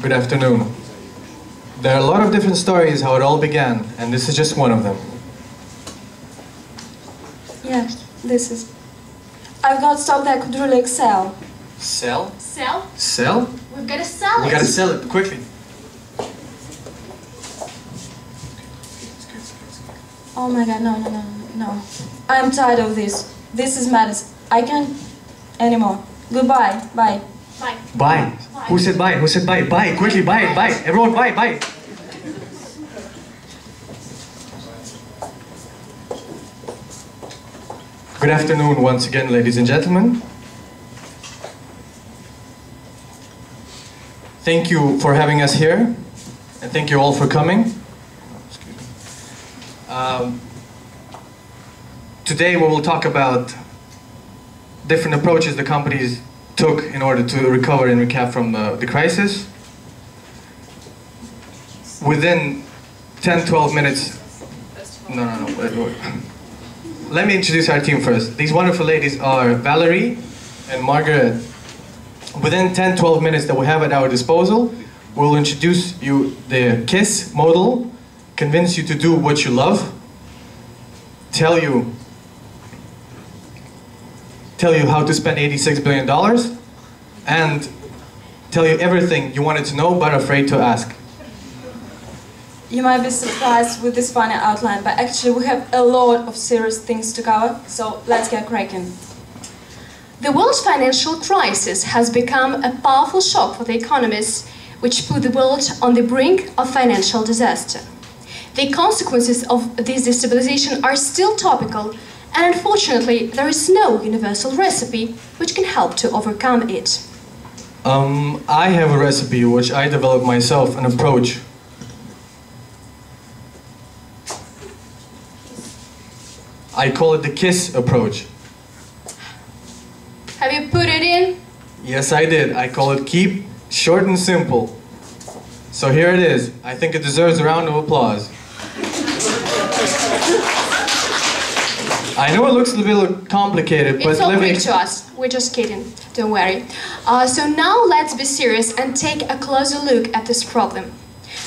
Good afternoon. There are a lot of different stories how it all began, and this is just one of them. Yeah, this is. I've got stock that could really excel. Sell? Sell? Sell? We've got to sell it. We gotta sell it, quickly. Oh my god, no. I'm tired of this. This is madness. I can't anymore. Goodbye. Bye. Bye. Buy. Who said buy? Who said buy? Buy, quickly, buy. Everyone buy. Good afternoon once again, ladies and gentlemen. Thank you for having us here, and thank you all for coming. Today we will talk about different approaches the companies took in order to recover and recap from the crisis. Within 10-12 minutes, no. Let me introduce our team first. These wonderful ladies are Valerie and Margaret. Within 10-12 minutes that we have at our disposal, we'll introduce you the KISS model, convince you to do what you love, tell you how to spend $86 billion, and tell you everything you wanted to know but are afraid to ask. You might be surprised with this funny outline, but actually we have a lot of serious things to cover, so let's get cracking. The world's financial crisis has become a powerful shock for the economies, which put the world on the brink of financial disaster. The consequences of this destabilization are still topical, and unfortunately there is no universal recipe which can help to overcome it. I have a recipe which I developed myself, an approach. I call it the KISS approach. Have you put it in? Yes, I did. I call it keep short and simple. So here it is. I think it deserves a round of applause. I know it looks a little complicated, but it's all Greek to us. We're just kidding. Don't worry. So now let's be serious and take a closer look at this problem.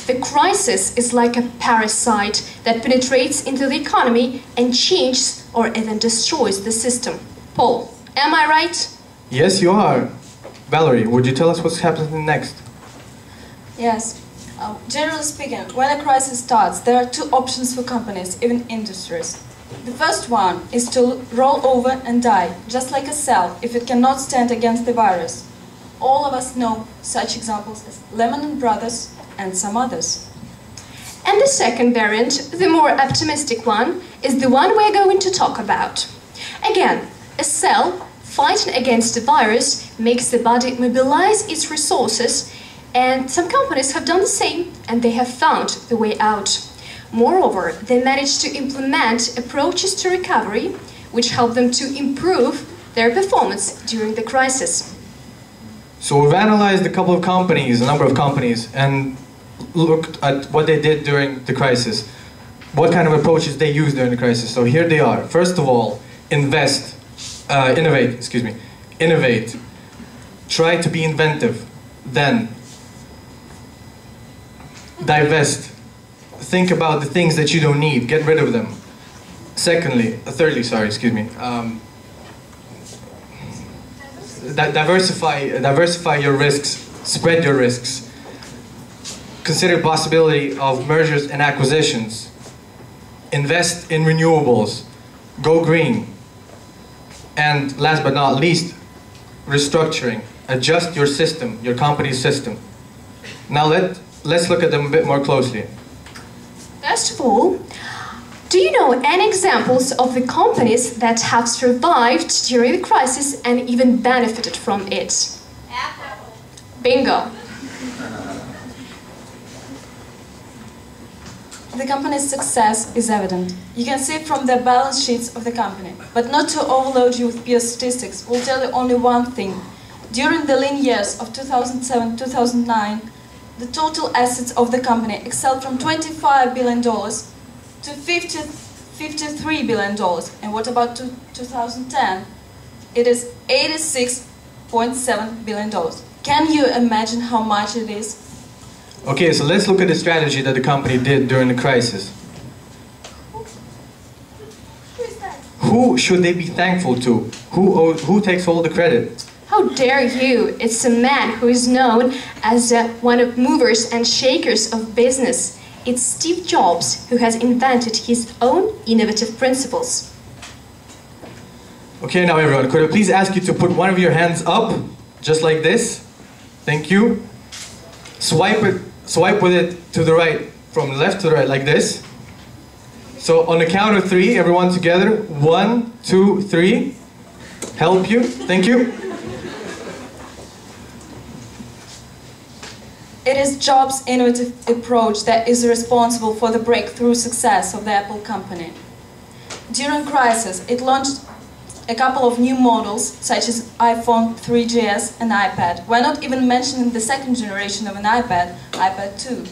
The crisis is like a parasite that penetrates into the economy and changes or even destroys the system. Paul, am I right? Yes, you are. Valerie, would you tell us what's happening next? Yes. Generally speaking, when a crisis starts, there are two options for companies, even industries. The first one is to roll over and die, just like a cell, if it cannot stand against the virus. All of us know such examples as Lehman Brothers and some others. And the second variant, the more optimistic one, is the one we're going to talk about. Again, a cell fighting against the virus makes the body mobilize its resources, and some companies have done the same, and they have found the way out. Moreover, they managed to implement approaches to recovery, which help them to improve their performance during the crisis. So we've analyzed a number of companies, and looked at what they did during the crisis. What kind of approaches they used during the crisis. So here they are. First of all, innovate. Try to be inventive. Then, divest. Think about the things that you don't need. Get rid of them. Thirdly, diversify your risks. Spread your risks. Consider possibility of mergers and acquisitions. Invest in renewables. Go green. And last but not least, restructuring. Adjust your system, your company's system. Now let's look at them a bit more closely. First of all, do you know any examples of the companies that have survived during the crisis and even benefited from it? Apple. Bingo. The company's success is evident. You can see it from the balance sheets of the company. But not to overload you with pure statistics, we'll tell you only one thing. During the lean years of 2007-2009, the total assets of the company excelled from $25 billion to $53 billion. And what about 2010? It is $86.7 billion. Can you imagine how much it is? Okay, so let's look at the strategy that the company did during the crisis. Who is that? Who should they be thankful to? Who takes all the credit? How dare you? It's a man who is known as one of movers and shakers of business. It's Steve Jobs who has invented his own innovative principles. Okay, now everyone, could I please ask you to put one of your hands up, just like this? Thank you. Swipe with it to the right, from left to the right, like this. So on the count of 3, everyone together. 1, 2, 3. Help you. Thank you. It is Jobs' innovative approach that is responsible for the breakthrough success of the Apple company. During crisis, it launched a couple of new models, such as iPhone 3GS and iPad. We're not even mentioning the second generation of an iPad, iPad 2.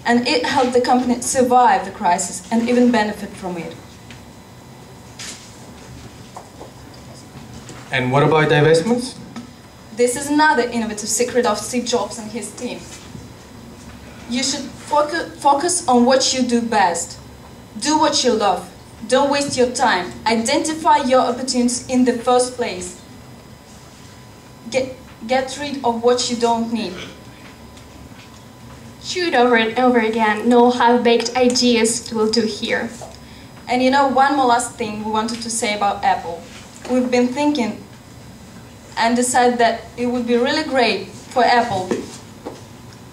And it helped the company survive the crisis and even benefit from it. And what about divestments? This is another innovative secret of Steve Jobs and his team. You should focus on what you do best. Do what you love. Don't waste your time. Identify your opportunities in the first place. Get rid of what you don't need. Shoot over and over again. No half-baked ideas will do here. And you know, one more last thing we wanted to say about Apple. We've been thinking and decided that it would be really great for Apple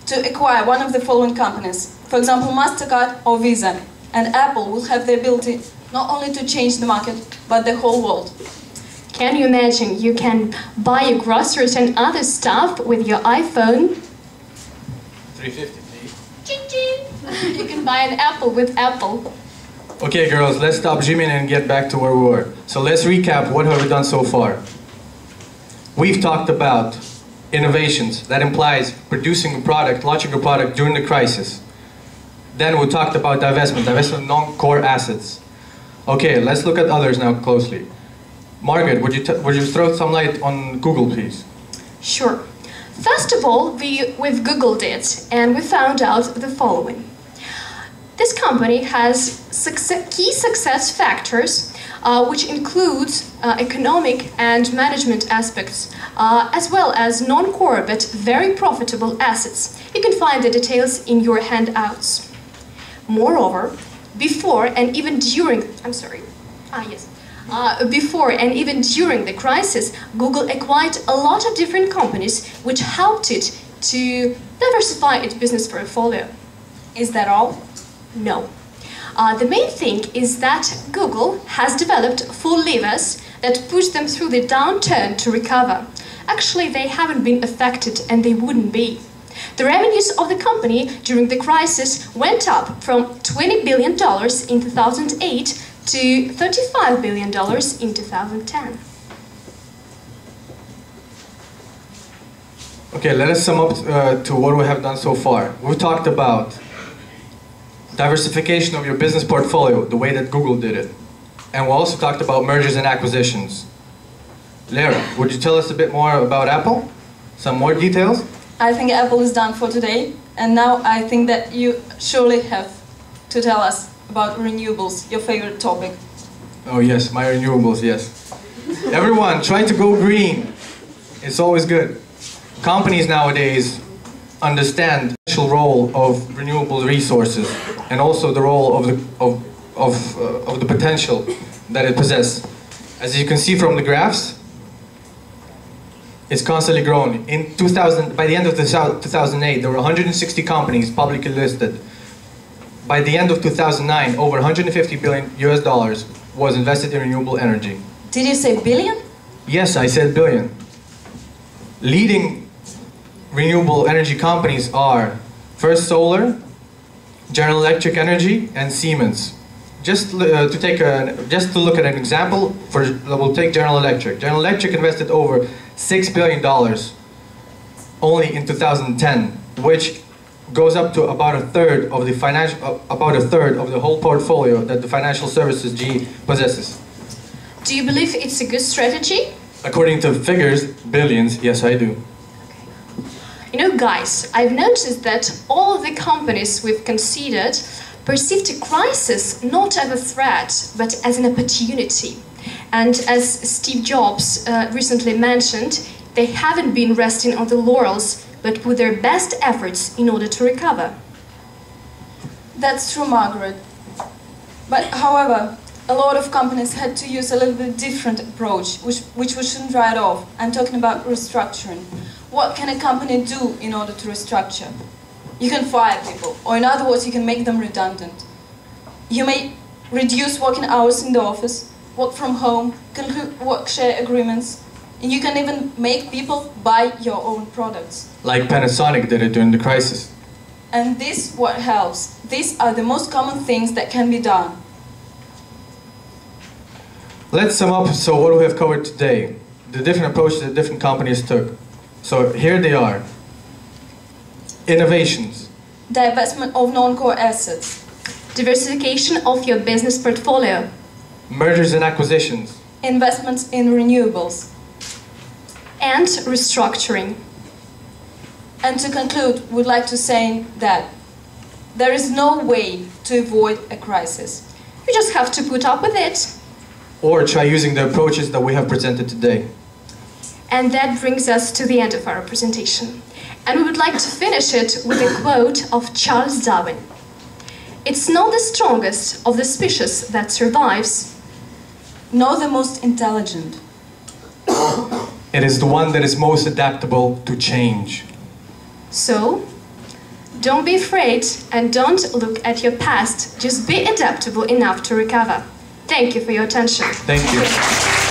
to acquire one of the following companies. For example, MasterCard or Visa. And Apple will have the ability not only to change the market, but the whole world. Can you imagine? You can buy your groceries and other stuff with your iPhone. 350, please. Ching ching! You can buy an apple with Apple. Okay, girls, let's stop gymming and get back to where we were. So let's recap what have we done so far. We've talked about innovations. That implies producing a product, launching a product during the crisis. Then we talked about divestment of non-core assets. Okay, let's look at others now closely. Margaret, would you throw some light on Google, please? Sure. First of all, we've Googled it, and we found out the following. This company has key success factors, which includes economic and management aspects, as well as non-core but very profitable assets. You can find the details in your handouts. Moreover, before and even during the crisis, Google acquired a lot of different companies which helped it to diversify its business portfolio. Is that all? No. The main thing is that Google has developed 4 levers that push them through the downturn to recover. Actually, they haven't been affected and they wouldn't be. The revenues of the company during the crisis went up from $20 billion in 2008 to $35 billion in 2010. Okay, let us sum up to what we have done so far. We've talked about diversification of your business portfolio, the way that Google did it. And we also talked about mergers and acquisitions. Lera, would you tell us a bit more about Apple? Some more details? I think Apple is done for today, and now I think that you surely have to tell us about renewables, your favorite topic. Oh yes, my renewables, yes. Everyone, try to go green. It's always good. Companies nowadays understand the essential role of renewable resources and also the role of the potential that it possesses. As you can see from the graphs, it's constantly growing. By the end of 2008, there were 160 companies publicly listed. By the end of 2009, over $150 billion was invested in renewable energy. Did you say billion? Yes, I said billion. Leading renewable energy companies are First Solar, General Electric Energy, and Siemens. Just to look at an example, we'll take General Electric. General Electric invested over $6 billion only in 2010, which goes up to about a third of the whole portfolio that the financial services GE possesses. Do you believe it's a good strategy? According to figures, billions, yes I do. You know, guys, I've noticed that all of the companies we've considered perceived a crisis not as a threat, but as an opportunity. And as Steve Jobs recently mentioned, they haven't been resting on the laurels, but put their best efforts in order to recover. That's true, Margaret. But however, a lot of companies had to use a little bit different approach, which we shouldn't write off. I'm talking about restructuring. What can a company do in order to restructure? You can fire people, or in other words, you can make them redundant. You may reduce working hours in the office, work from home, conclude work share agreements, and you can even make people buy your own products. Like Panasonic did it during the crisis. And this what helps. These are the most common things that can be done. Let's sum up what we have covered today, the different approaches that different companies took. So here they are. Innovations. Divestment of non-core assets. Diversification of your business portfolio. Mergers and acquisitions. Investments in renewables. And restructuring. And to conclude, we'd like to say that there is no way to avoid a crisis. You just have to put up with it. Or try using the approaches that we have presented today. And that brings us to the end of our presentation. And we would like to finish it with a quote of Charles Darwin. It's not the strongest of the species that survives, nor the most intelligent. It is the one that is most adaptable to change. So, don't be afraid and don't look at your past. Just be adaptable enough to recover. Thank you for your attention. Thank you.